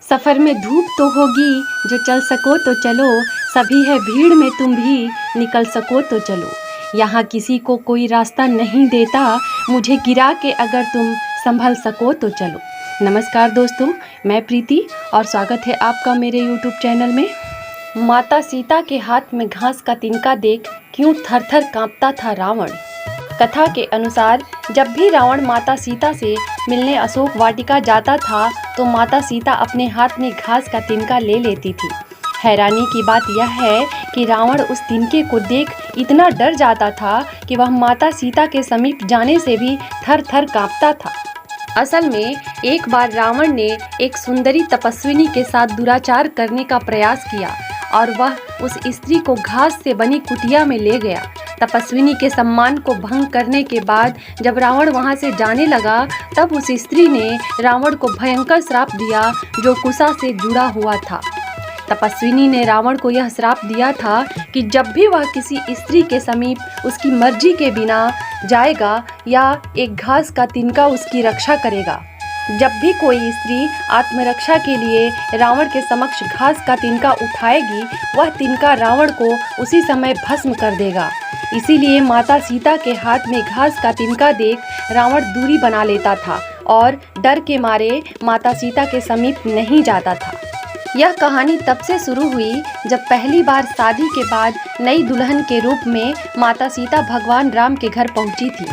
सफ़र में धूप तो होगी, जो चल सको तो चलो, सभी है भीड़ में तुम भी निकल सको तो चलो। यहाँ किसी को कोई रास्ता नहीं देता, मुझे गिरा के अगर तुम संभल सको तो चलो। नमस्कार दोस्तों, मैं प्रीति और स्वागत है आपका मेरे यूट्यूब चैनल में। माता सीता के हाथ में घास का तिनका देख क्यों थर थर काँपता था रावण। कथा के अनुसार जब भी रावण माता सीता से मिलने अशोक वाटिका जाता था तो माता सीता अपने हाथ में घास का तिनका ले लेती थी। हैरानी की बात यह है कि रावण उस तिनके को देख इतना डर जाता था कि वह माता सीता के समीप जाने से भी थर थर काँपता था। असल में एक बार रावण ने एक सुंदरी तपस्विनी के साथ दुराचार करने का प्रयास किया और वह उस स्त्री को घास से बनी कुटिया में ले गया। तपस्विनी के सम्मान को भंग करने के बाद जब रावण वहां से जाने लगा तब उस स्त्री ने रावण को भयंकर श्राप दिया जो कुशा से जुड़ा हुआ था। तपस्विनी ने रावण को यह श्राप दिया था कि जब भी वह किसी स्त्री के समीप उसकी मर्जी के बिना जाएगा या एक घास का तिनका उसकी रक्षा करेगा। जब भी कोई स्त्री आत्मरक्षा के लिए रावण के समक्ष घास का तिनका उठाएगी, वह तिनका रावण को उसी समय भस्म कर देगा। इसीलिए माता सीता के हाथ में घास का तिनका देख रावण दूरी बना लेता था और डर के मारे माता सीता के समीप नहीं जाता था। यह कहानी तब से शुरू हुई जब पहली बार शादी के बाद नई दुल्हन के रूप में माता सीता भगवान राम के घर पहुंची थी।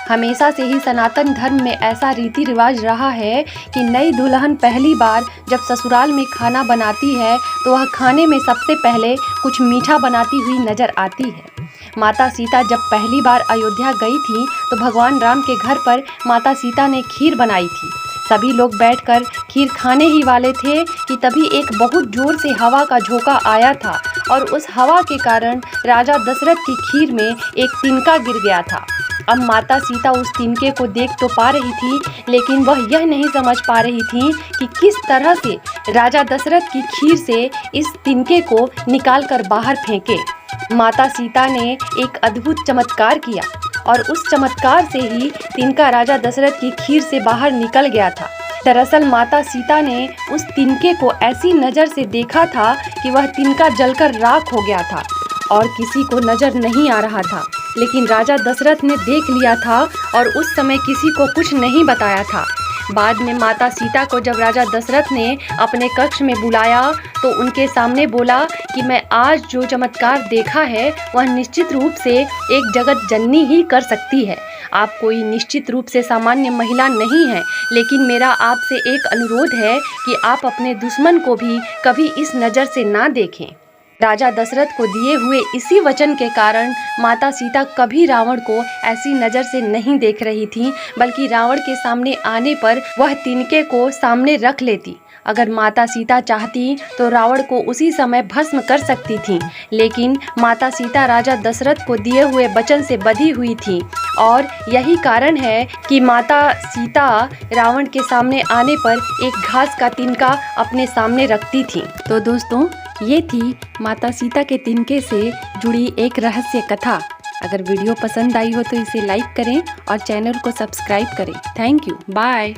हमेशा से ही सनातन धर्म में ऐसा रीति रिवाज रहा है कि नई दुल्हन पहली बार जब ससुराल में खाना बनाती है तो वह खाने में सबसे पहले कुछ मीठा बनाती हुई नजर आती है। माता सीता जब पहली बार अयोध्या गई थी तो भगवान राम के घर पर माता सीता ने खीर बनाई थी। सभी लोग बैठकर खीर खाने ही वाले थे कि तभी एक बहुत जोर से हवा का झोंका आया था और उस हवा के कारण राजा दशरथ की खीर में एक तिनका गिर गया था। अब माता सीता उस तिनके को देख तो पा रही थी, लेकिन वह यह नहीं समझ पा रही थी कि किस तरह से राजा दशरथ की खीर से इस तिनके को निकालकर बाहर फेंके। माता सीता ने एक अद्भुत चमत्कार किया और उस चमत्कार से ही तिनका राजा दशरथ की खीर से बाहर निकल गया था। दरअसल माता सीता ने उस तिनके को ऐसी नज़र से देखा था कि वह तिनका जलकर राख हो गया था और किसी को नज़र नहीं आ रहा था, लेकिन राजा दशरथ ने देख लिया था और उस समय किसी को कुछ नहीं बताया था। बाद में माता सीता को जब राजा दशरथ ने अपने कक्ष में बुलाया तो उनके सामने बोला कि मैं आज जो चमत्कार देखा है वह निश्चित रूप से एक जगत जननी ही कर सकती है। आप कोई निश्चित रूप से सामान्य महिला नहीं हैं, लेकिन मेरा आपसे एक अनुरोध है कि आप अपने दुश्मन को भी कभी इस नज़र से ना देखें। राजा दशरथ को दिए हुए इसी वचन के कारण माता सीता कभी रावण को ऐसी नज़र से नहीं देख रही थी, बल्कि रावण के सामने आने पर वह तिनके को सामने रख लेती। अगर माता सीता चाहती तो रावण को उसी समय भस्म कर सकती थी, लेकिन माता सीता राजा दशरथ को दिए हुए वचन से बंधी हुई थी और यही कारण है कि माता सीता रावण के सामने आने पर एक घास का तिनका अपने सामने रखती थी। तो दोस्तों, ये थी माता सीता के तिनके से जुड़ी एक रहस्य कथा। अगर वीडियो पसंद आई हो तो इसे लाइक करें और चैनल को सब्सक्राइब करें। Thank you, bye.